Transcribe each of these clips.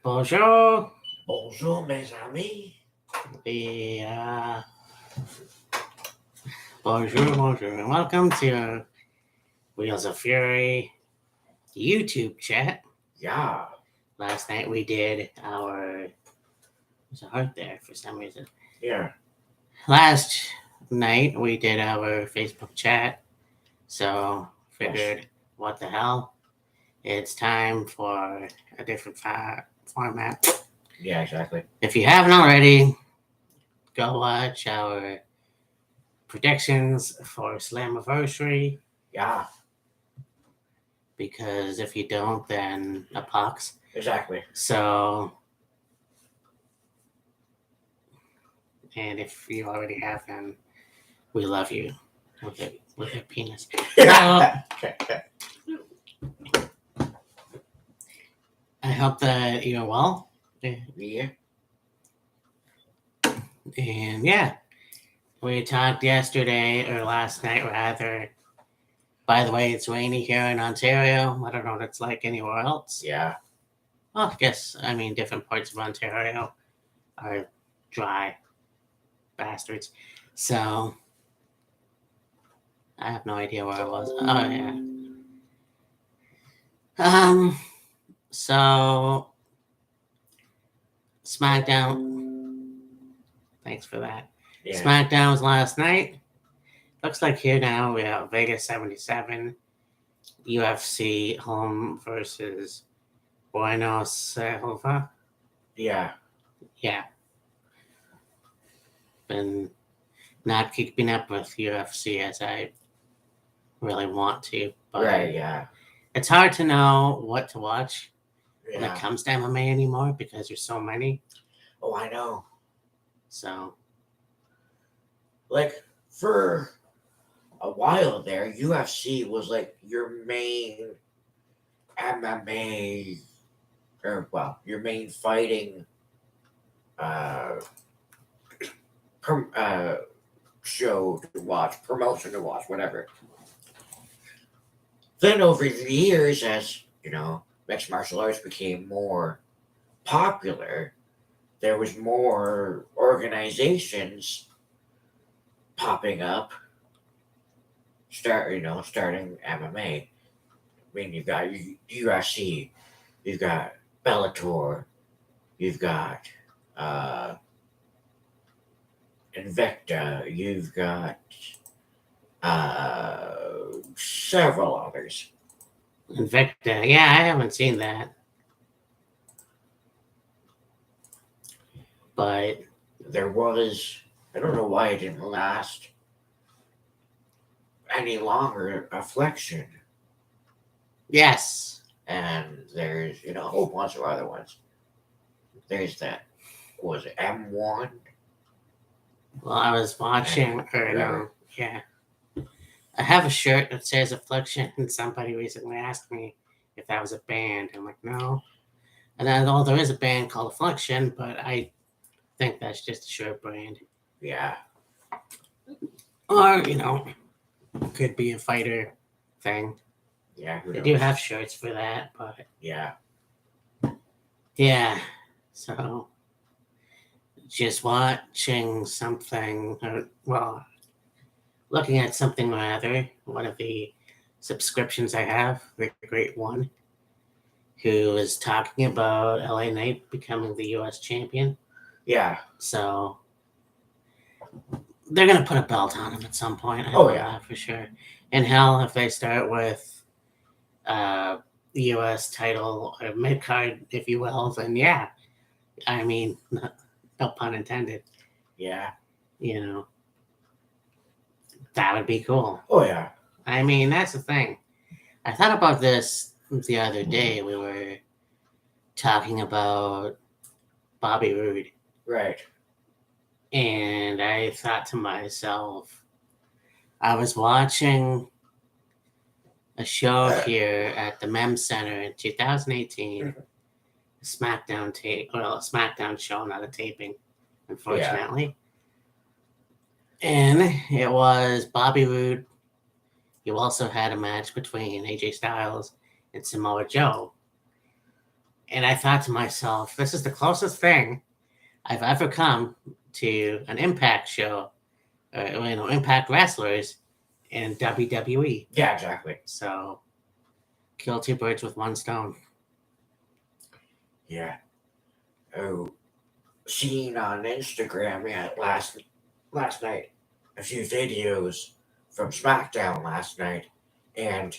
Bonjour. Bonjour, mes amis. The bonjour. Welcome to Wheels of Fury YouTube chat. Yeah. Last night we did there's a heart there for some reason. Yeah. Last night we did our Facebook chat, so figured what the hell, it's time for a different format. Yeah, exactly. If you haven't already, go watch our predictions for Slammiversary. Yeah, Because if you don't, then a pox. exactly. So, and if you already have, then we love you with a penis. I hope that you're well. Yeah. And yeah, we talked yesterday, or last night rather. By the way, it's rainy here in Ontario. I don't know what it's like anywhere else. Yeah. Well, I mean, different parts of Ontario are dry bastards. So, I have no idea where I was. Oh, yeah. So, SmackDown. Thanks for that. Yeah. SmackDown was last night. Looks like here now we have Vegas 77, UFC home versus Buenos Aires. Yeah. Yeah. Been not keeping up with UFC as I really want to, but Right. Yeah. it's hard to know what to watch when it Yeah. comes to MMA anymore because there's so many. Oh, I know. So, Like for a while there, UFC was like your main MMA, or your main fighting, uh, show to watch, promotion to watch, whatever. Then over the years, as mixed martial arts became more popular, there was more organizations popping up, starting MMA. I mean, you've got UFC, you've got Bellator, you've got uh, Invicta, you've got several others. Invicta. Yeah, I haven't seen that. But there was, I don't know why it didn't last any longer, Affliction. Yes. And there's, a whole bunch of other ones. There's that, was it M1? Well, I was watching, yeah. I have a shirt that says Affliction, and somebody recently asked me if that was a band. I'm like, no. And then, there is a band called Affliction, but I think that's just a shirt brand. Yeah. Or, could be a fighter thing. Yeah, they do have shirts for that, but yeah. Yeah. So just watching something, looking at something rather, one of the subscriptions I have, the Great One, who is talking about LA Knight becoming the US champion. Yeah. So they're going to put a belt on him at some point. I know that for sure. And hell, if they start with the US title, or mid card, if you will, then yeah. I mean, no pun intended. Yeah. That would be cool. Oh, yeah. I mean, that's the thing. I thought about this the other day. We were talking about Bobby Roode. Right. And I thought to myself, I was watching a show here at the MEM Center in 2018. A SmackDown show, not a taping, unfortunately. Yeah. And it was Bobby Roode. You also had a match between AJ Styles and Samoa Joe. And I thought to myself, this is the closest thing I've ever come to an Impact show, Impact wrestlers in WWE. Yeah, exactly. So, kill two birds with one stone. Yeah. Oh, seen on Instagram, last night, a few videos from SmackDown last night, and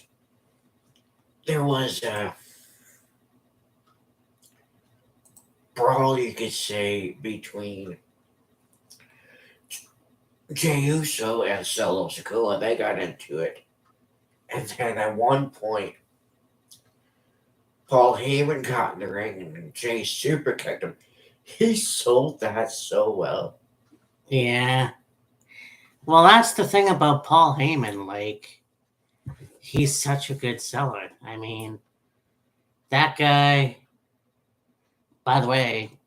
there was a brawl, you could say, between Jey Uso and Solo Sikoa. They got into it, and then at one point, Paul Heyman got in the ring and Jay super kicked him. He sold that so well. Yeah. Well, that's the thing about Paul Heyman. Like, he's such a good seller. I mean, that guy, by the way,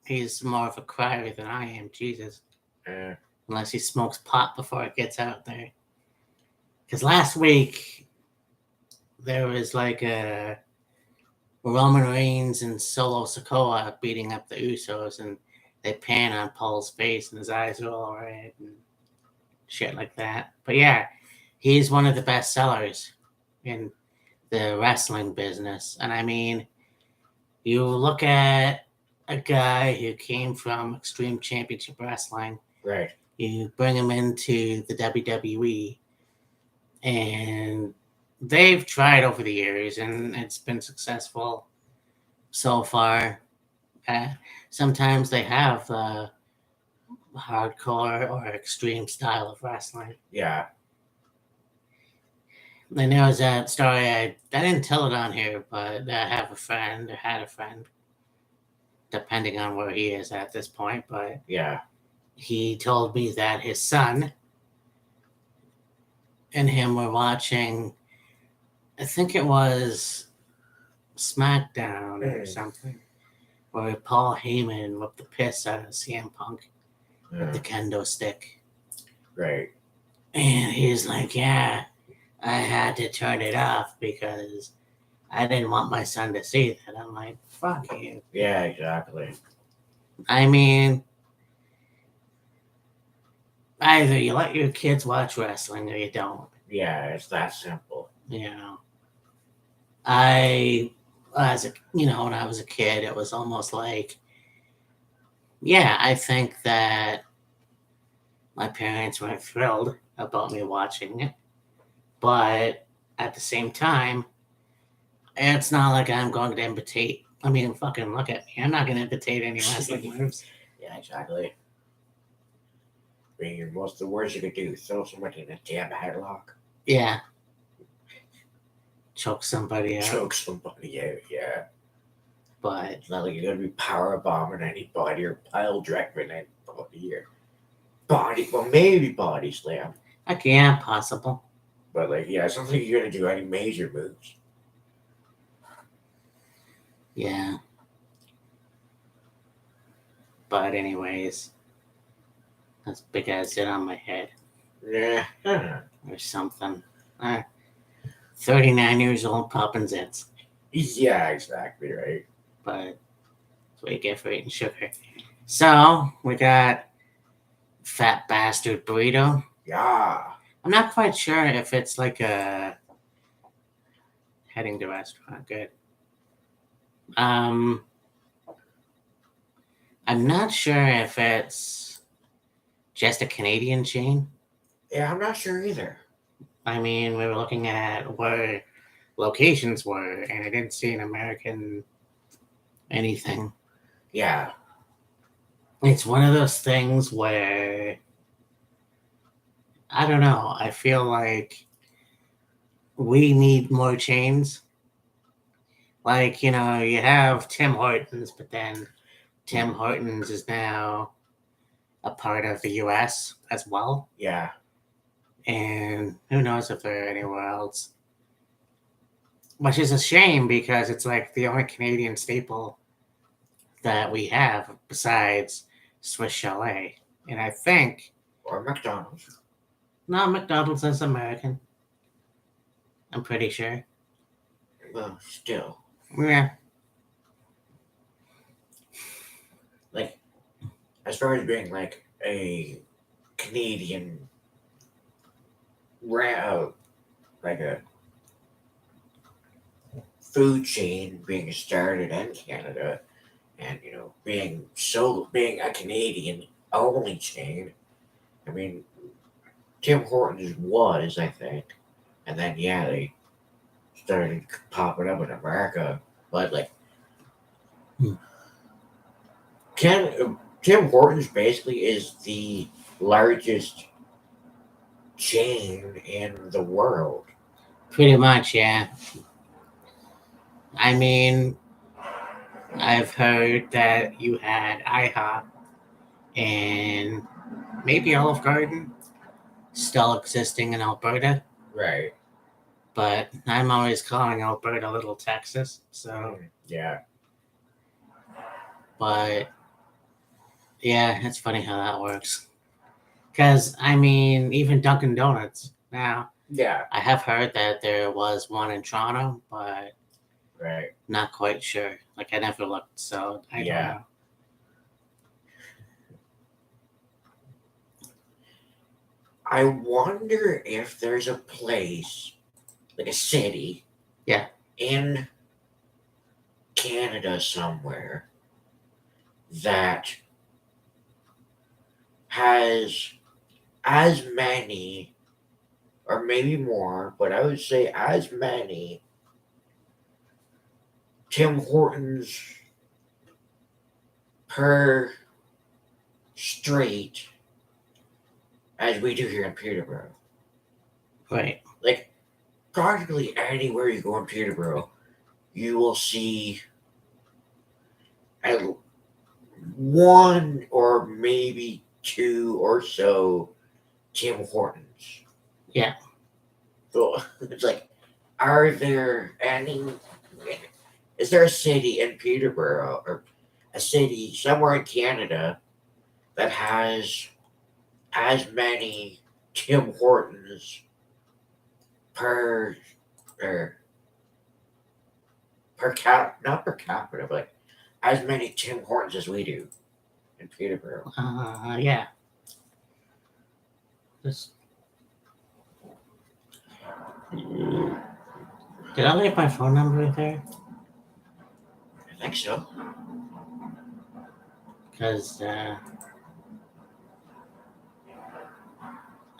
he's more of a crier than I am. Jesus. Uh, Unless he smokes pot before it gets out there. Because last week, there was like a Roman Reigns and Solo Sikoa beating up the Usos, and they pan on Paul's face, and his eyes are all red and shit like that. But yeah, he's one of the best sellers in the wrestling business. And I mean, you look at a guy who came from Extreme Championship Wrestling, right. you bring him into the WWE, and they've tried over the years, and it's been successful so far. Uh, Sometimes they have hardcore or extreme style of wrestling. Yeah. And there was that story, I didn't tell it on here, but I have a friend, or had a friend, depending on where he is at this point, but Yeah. he told me that his son and him were watching, I think it was SmackDown or something, where Paul Heyman whipped the piss out of CM Punk with the kendo stick. Right. And he's like, yeah, I had to turn it off because I didn't want my son to see that. I'm like, fuck you. Yeah, exactly. I mean, either you let your kids watch wrestling or you don't. Yeah, it's that simple. You know, when I was a kid, it was almost like, yeah, I think that my parents weren't thrilled about me watching it, but at the same time, it's not like I'm going to imitate. I mean, fucking look at me. I'm not going to imitate any wrestling moves. Yeah, exactly. I mean, what's the worst you could do? Throw somebody in a damn headlock? Yeah. Choke somebody out. Choke somebody out, yeah. But it's not like you're going to be power bombing anybody or pile driving anybody or body, well, maybe body slam. Like, yeah, possible. But, like, yeah, it's not like you're going to do any major moves. Yeah. But anyways, that's big ass zit on my head. Yeah. Or something. 39 years old popping zits. Yeah, exactly, right. But that's what you get for eating sugar. So, we got Fat Bastard Burrito. Yeah. I'm not quite sure if it's like a heading to restaurant. Good. I'm not sure if it's just a Canadian chain. Yeah, I'm not sure either. I mean, we were looking at where locations were, and I didn't see an American anything. Yeah. It's one of those things where, I don't know, I feel like we need more chains. Like, you have Tim Hortons, but then Tim Hortons is now a part of the US as well. Yeah. And who knows if they're anywhere else. Which is a shame because it's like the only Canadian staple that we have besides Swiss Chalet. And I think... Or McDonald's. No, McDonald's is American. I'm pretty sure. Well, still. Yeah. far as being like a Canadian, like a food chain being started in Canada, and being a Canadian only chain. I mean, Tim Hortons was, I think, and then yeah, they started popping up in America. But like, Hmm. Tim Hortons basically is the largest chain in the world. Pretty much, yeah. I mean, I've heard that you had IHOP and maybe Olive Garden still existing in Alberta, Right. but I'm always calling Alberta Little Texas. So, Yeah. but yeah, it's funny how that works. Because, I mean, even Dunkin' Donuts now, Yeah. I have heard that there was one in Toronto, but Right. not quite sure. Like, I never looked, so I don't Yeah. know. I wonder if there's a place, like a city, Yeah. in Canada somewhere that has as many, or maybe more, but I would say as many Tim Hortons per street as we do here in Peterborough. Right. Like, practically anywhere you go in Peterborough, you will see at one or maybe two or so Tim Hortons. Yeah. So it's like, are there any? Is there a city in Peterborough or a city somewhere in Canada that has as many Tim Hortons per or not per capita, but as many Tim Hortons as we do in Peterborough? Yeah. Just, did I leave my phone number right there? I think so. Because,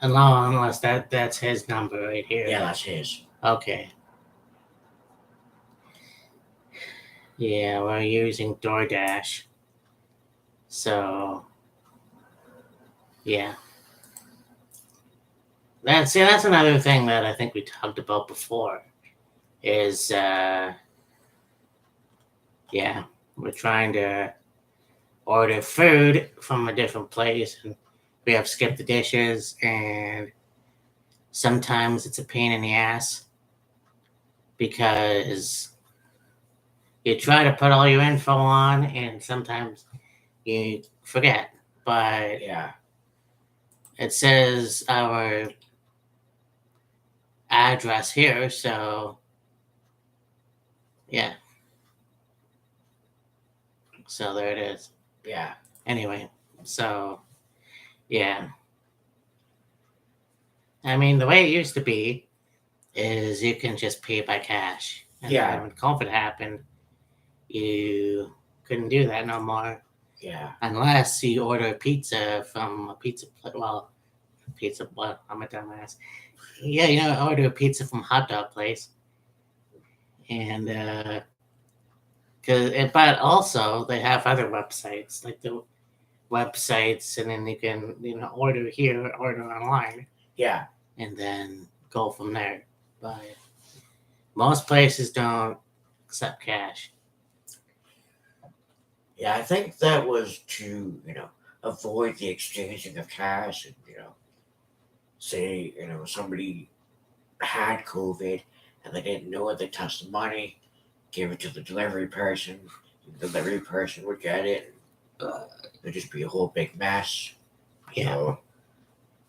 unless that's his number right here. Yeah, that's his. Okay. Yeah, we're using DoorDash. So, yeah. That's another thing that I think we talked about before is, yeah, we're trying to order food from a different place and we have skipped the dishes and sometimes it's a pain in the ass because you try to put all your info on and sometimes you forget. But Yeah. it says our address here, so yeah. So there it is. Yeah. Anyway, so yeah. I mean, the way it used to be is you can just pay by cash. And Yeah. then when COVID happened, you couldn't do that no more. Yeah. Unless you order pizza from a pizza place. Well, pizza, well, I'm a dumbass. Yeah, order a pizza from a hot dog place. And, but also they have other websites, like the websites, and then you can, order here, order online, Yeah. and then go from there. But most places don't accept cash. Yeah, I think that was to, avoid the exchanging of cash and, say, somebody had COVID and they didn't know it, they touched the money, gave it to the delivery person, the delivery person would get it. It'd just be a whole big mess. Yeah. So,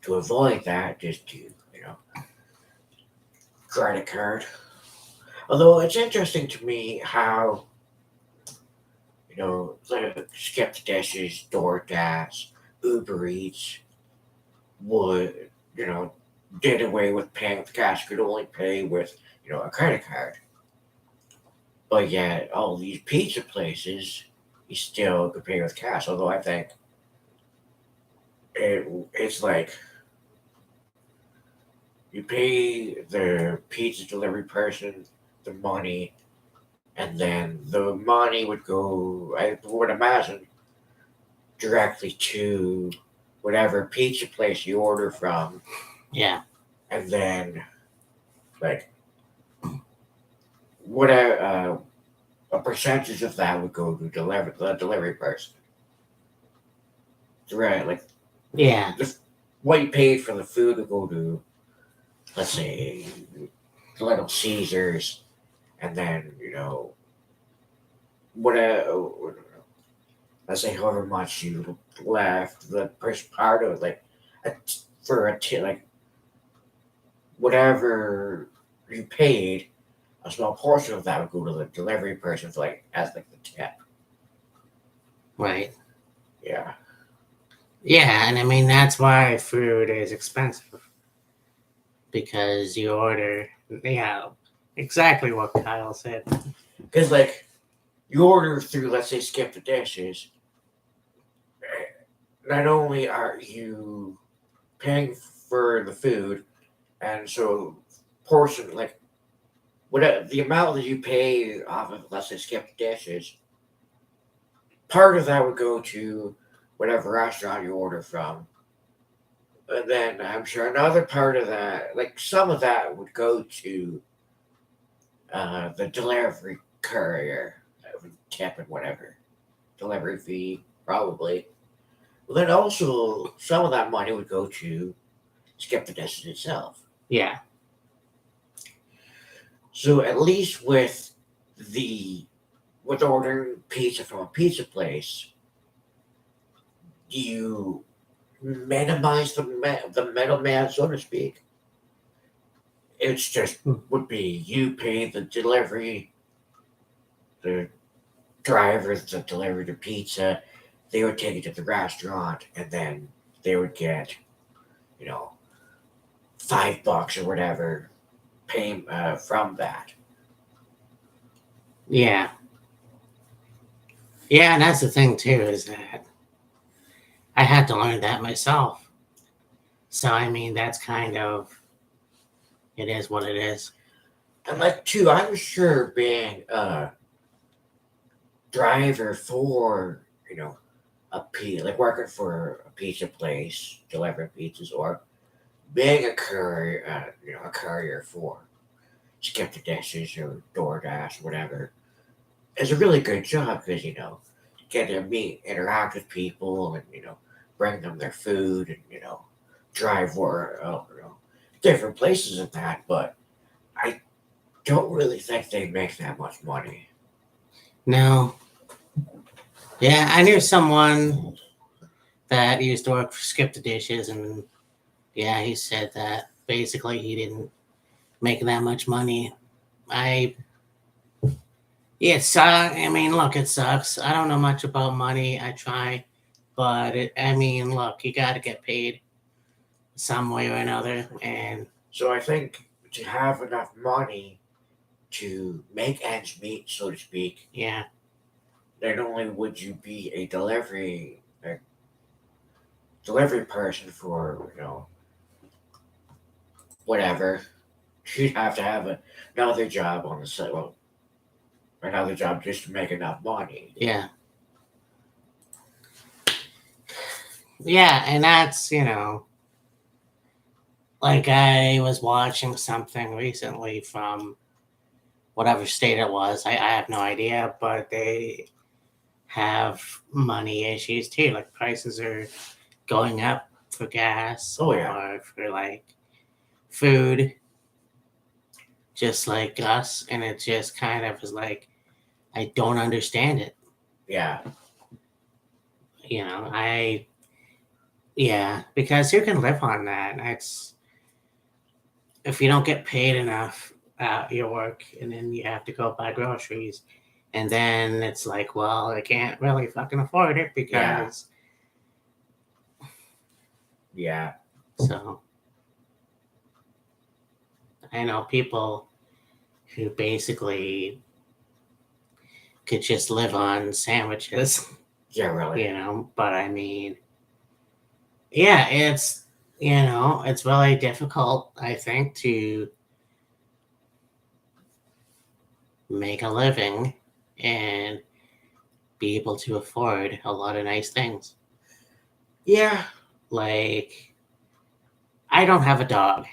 to avoid that, just do, credit card. Although it's interesting to me how, like Skip the Dishes, DoorDash, Uber Eats would, did away with paying with cash. You could only pay with, a credit card. But yet, all these pizza places, you still could pay with cash. Although I think it's like you pay the pizza delivery person the money, and then the money would go, I would imagine, directly to whatever pizza place you order from, Yeah. and then like whatever a percentage of that would go to the delivery person. Right, like Yeah. what you paid for the food would go to, let's say, Little Caesars, and then whatever. Let's say however much you left, the first part of it, like a, for a like whatever you paid, a small portion of that would go to the delivery person for like as like the tip. Right. Yeah. Yeah, and I mean that's why food is expensive because you order. Yeah, exactly what Kyle said. Because like you order through, let's say, Skip the Dishes. Not only are you paying for the food, and so portion like whatever the amount that you pay off of, let's say, Skip the Dishes, part of that would go to whatever restaurant you order from. And then I'm sure another part of that, like some of that, would go to the delivery courier, tip and whatever, delivery fee, probably. But then also, some of that money would go to Skip the Dishes itself. Yeah. So at least the with ordering pizza from a pizza place, you minimize the middleman, so to speak. It's just would be you pay the delivery, the drivers that deliver the pizza, they would take it to the restaurant, and then they would get, you know, $5 or whatever, pay from that. Yeah. Yeah, and that's the thing too is that I had to learn that myself. So I mean that's kind of it is what it is. And like too, I'm sure being a driver for like working for a pizza place, delivering pizzas, or being a courier, a courier for Skip the Dishes or DoorDash, whatever, is a really good job because you get to meet, interact with people, and bring them their food, and drive where different places and that. But I don't really think they make that much money. No. Yeah, I knew someone that used to work for Skip the Dishes and yeah, he said that basically he didn't make that much money. I Yeah, it sucks. I mean, look, it sucks. I don't know much about money. I try, but I mean, look, you got to get paid some way or another, and So I think to have enough money to make ends meet, so to speak, yeah, not only would you be a delivery person for whatever, you'd have to have another job on the side. Well, another job just to make enough money. yeah, yeah, and that's like I was watching something recently from whatever state it was. I have no idea, but they have money issues too. Like prices are going up for gas Oh yeah, or for like food, just like us. And it just kind of is like, I don't understand it. yeah. I, yeah, because who can live on that? It's, if you don't get paid enough at your work and then you have to go buy groceries, And then it's like, well, I can't really fucking afford it Yeah. because Yeah. so I know people who basically could just live on sandwiches, Yeah, really. but I mean, yeah, it's really difficult, I think, to make a living and be able to afford a lot of nice things. Yeah. Like, I don't have a dog,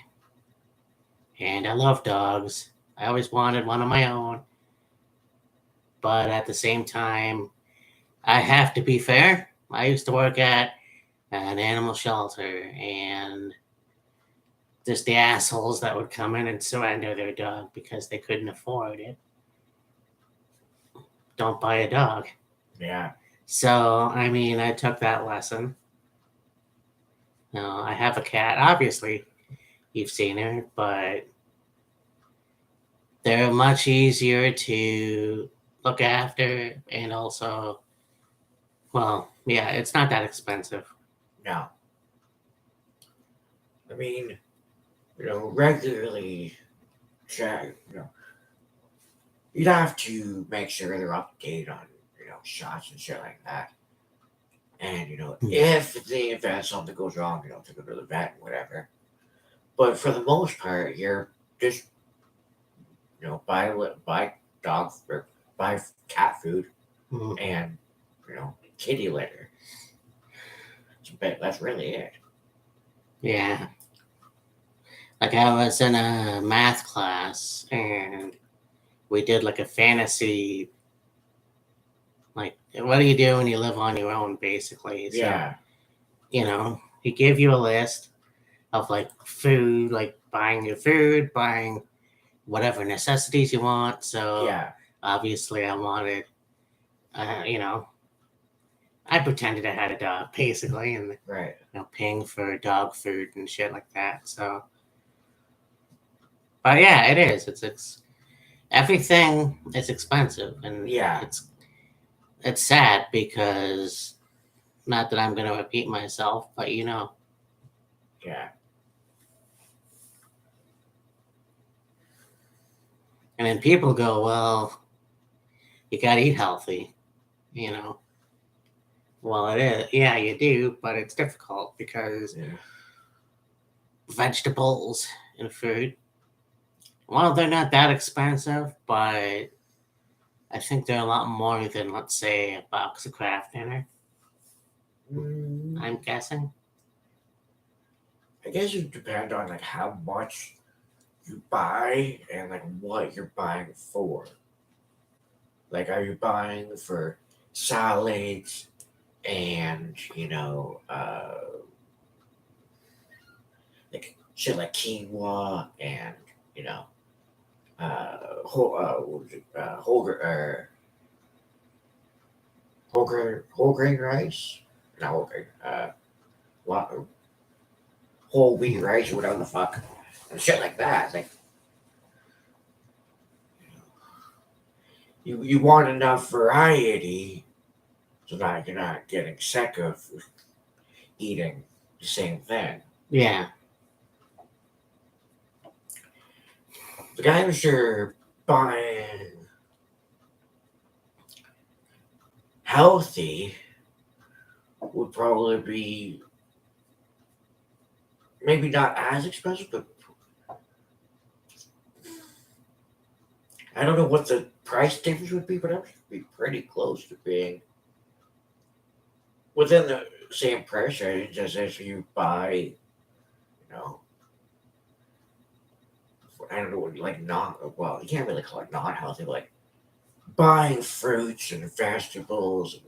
and I love dogs. I always wanted one of my own, but at the same time, I have to be fair. I used to work at an animal shelter, and just the assholes that would come in and surrender their dog because they couldn't afford it. Don't buy a dog. Yeah. So, I mean, I took that lesson. I have a cat. Obviously, you've seen her, but they're much easier to look after, and also, well, yeah, it's not that expensive. No. I mean, regularly check. You'd have to make sure they're up to date on shots and shit like that. And if the event something goes wrong, to go to the vet and whatever. But for the most part, you're just buy dog or buy cat food Mm. and kitty litter. That's really it. Yeah. Like, I was in a math class, and we did like a fantasy, like, what do you do when you live on your own, basically. So, Yeah. he gave you a list of like food, like buying your food, buying whatever necessities you want. So Yeah. obviously, I wanted, uh, you know, I pretended I had a dog, basically, and Right. paying for dog food and shit like that. So, but yeah, it is. It's everything is expensive, and Yeah. it's sad because not that I'm gonna repeat myself, but Yeah. and then people go, well, you gotta eat healthy, you know. Well, it is. Yeah, you do, but it's difficult because Yeah. vegetables and fruit, well, they're not that expensive, but I think they're a lot more than, let's say, a box of Kraft dinner. Mm, I'm guessing. I guess it depends on like how much you buy and like what you're buying for. Like, are you buying for salads and like shit like quinoa and you know what was it, whole grain rice, not whole grain, lot whole wheat rice or whatever the fuck, and shit like that. Like you want enough variety so that you're not getting sick of eating the same thing. Yeah. The guys are buying healthy would probably be maybe not as expensive, but I don't know what the price difference would be, but it would be pretty close to being within the same price range as if you buy, know, I don't know what like not well, you can't really call it not healthy, but like buying fruits and vegetables and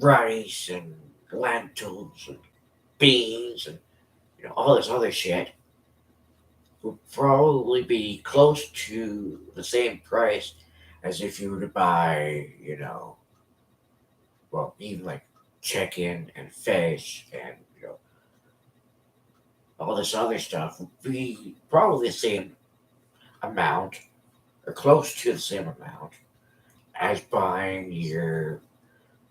rice and lentils and beans and all this other shit would probably be close to the same price as if you were to buy, well, even like chicken and fish and all this other stuff would be probably the same amount or close to the same amount as buying your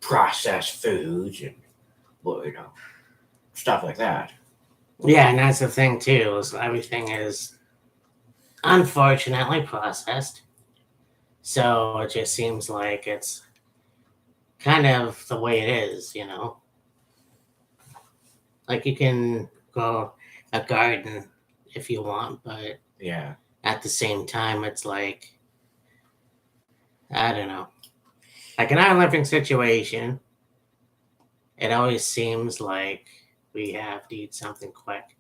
processed foods and, well, stuff like that. Yeah, and that's the thing too, is everything is unfortunately processed. So it just seems like it's kind of the way it is, you know? Like you can grow a garden if you want, but Yeah. at the same time, it's like, I don't know. Like in our living situation, it always seems like we have to eat something quick.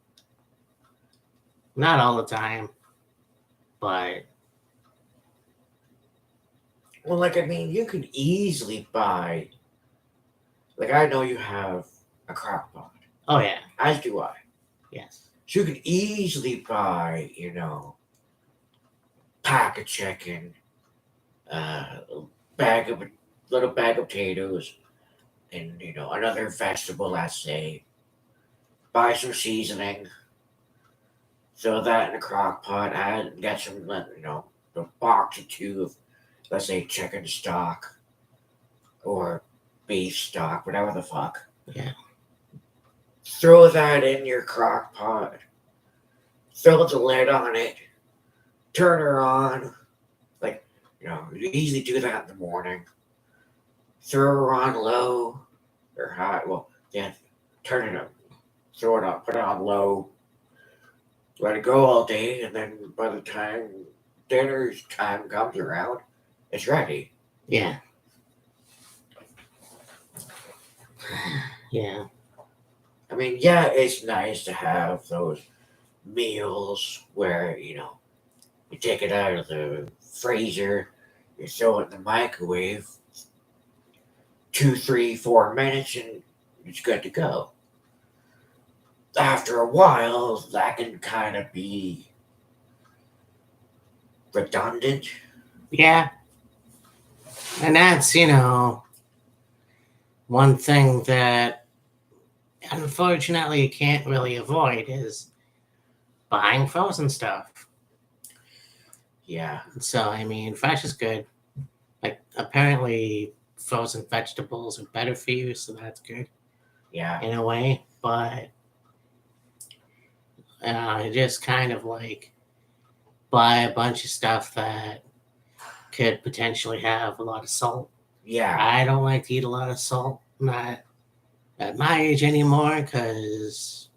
Not all the time, but Well, like, I mean, you could easily buy, like, I know you have a crock pot, oh yeah, as do I. yes. So you could easily buy, pack of chicken, a bag of little bag of potatoes, and another vegetable. Let's say, buy some seasoning, throw that in a crock pot, add get some, a box or two of, let's say, chicken stock or beef stock, whatever the fuck. Yeah. Throw that in your crock pot. Throw the lid on it. Turn her on. Like, you easily do that in the morning. Throw her on low or high. Well, yeah, turn it up. Throw it up. Put it on low. Let it go all day, and then by the time dinner's time comes around, it's ready. Yeah. Yeah. I mean, yeah, it's nice to have those meals where, you take it out of the freezer, you throw it in the microwave, 2, 3, 4 minutes, and it's good to go. After a while, that can kind of be redundant. Yeah. And that's, one thing that unfortunately you can't really avoid is buying frozen stuff. Yeah, So, I mean, fresh is good. Like, apparently, frozen vegetables are better for you, so that's good yeah, in a way. But I just kind of like buy a bunch of stuff that could potentially have a lot of salt. yeah, I don't like to eat a lot of salt, not at my age anymore, because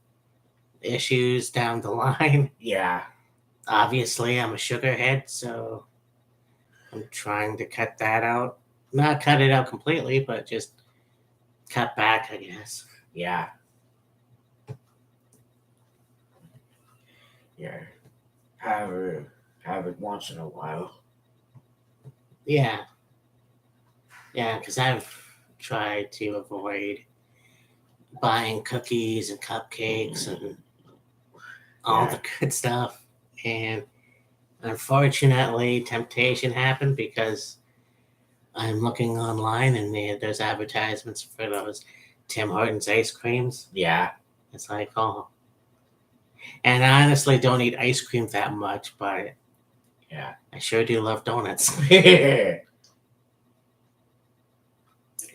issues down the line. yeah, Obviously, I'm a sugar head, so I'm trying to cut that out. Not cut it out completely, but just cut back, I guess. yeah, yeah. Have it, have it once in a while. Yeah, yeah, because I've tried to avoid buying cookies and cupcakes and all Yeah, the good stuff. And unfortunately, temptation happened because I'm looking online and there's advertisements for those Tim Hortons ice creams. yeah, It's like, oh. And I honestly don't eat ice cream that much, but yeah. I sure do love donuts.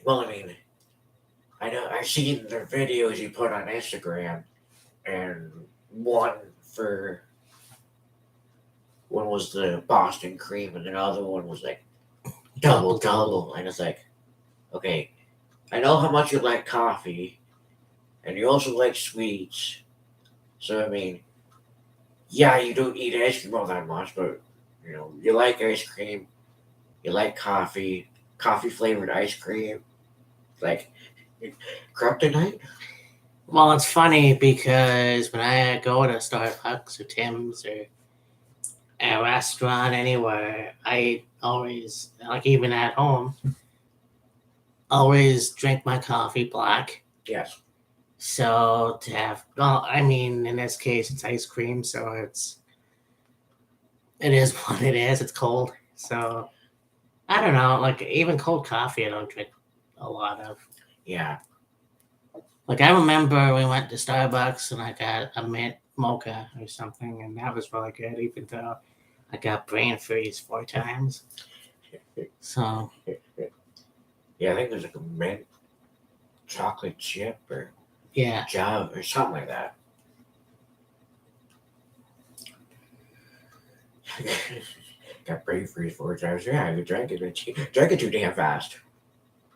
Well, I mean, I know I've seen the videos you put on Instagram, and one for one was the Boston cream, and another one was like double double, and it's like, okay, I know how much you like coffee, and you also like sweets. So I mean, yeah, you don't eat ice cream all that much, but you like ice cream, you like coffee flavored ice cream, like kryptonite. Well, it's funny because when I go to Starbucks or Tim's or a restaurant anywhere, I always, like even at home, always drink my coffee black. Yes. So to have, well, I mean, in this case, it's ice cream, so it is what it is. It's cold, so I don't know. Like even cold coffee, I don't drink a lot of. Yeah. Like I remember we went to Starbucks and I got a mint mocha or something, and that was really good, even though I got brain freeze 4 times. So Yeah, I think there's like a mint chocolate chip or yeah, jam or something like that. Got brain freeze 4 times. Yeah, you drank it. Drank it too damn fast.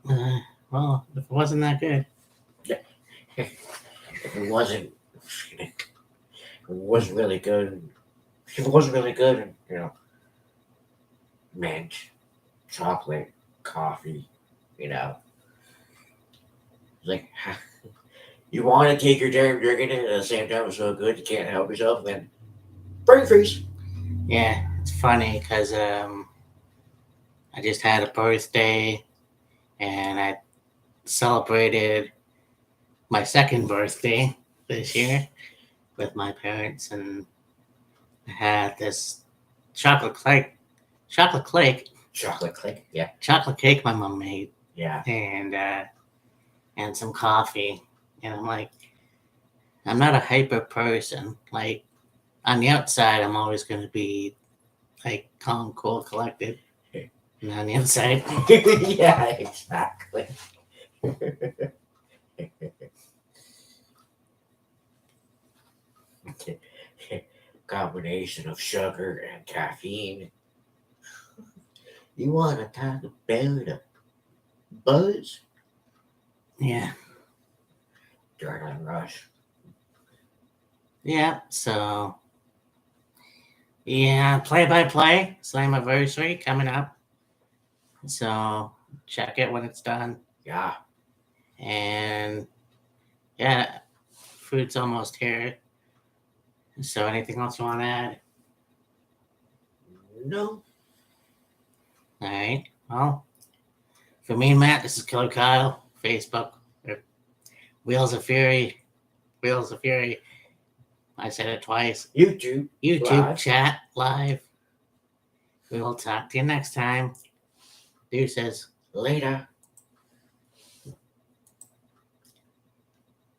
well, if it wasn't that good, If it wasn't really good. If it wasn't really good, and mint, chocolate, coffee, you know, like you want to take your time drinking it at the same time it's so good you can't help yourself, then brain freeze. yeah, it's funny because I just had a birthday and I celebrated my second birthday this year with my parents, and I had this chocolate cake, chocolate cake, Chocolate click, yeah, chocolate cake my mom made, yeah. and some coffee. And I'm like, I'm not a hyper person. Like on the outside, I'm always going to be like calm, cool, collected, and on the inside, Yeah, exactly. Combination of sugar and caffeine. You want to talk about a buzz? yeah, Adrenaline rush. yeah. So yeah, play by play Slammiversary coming up. So check it when it's done. Yeah. And yeah, food's almost here. So anything else you want to add? No. All right. Well, for me and Matt, this is Killer Kyle. Facebook, Wheels of Fury, Wheels of Fury. I said it twice. YouTube. YouTube Live. chat live. We will talk to you next time. Deuces. Later.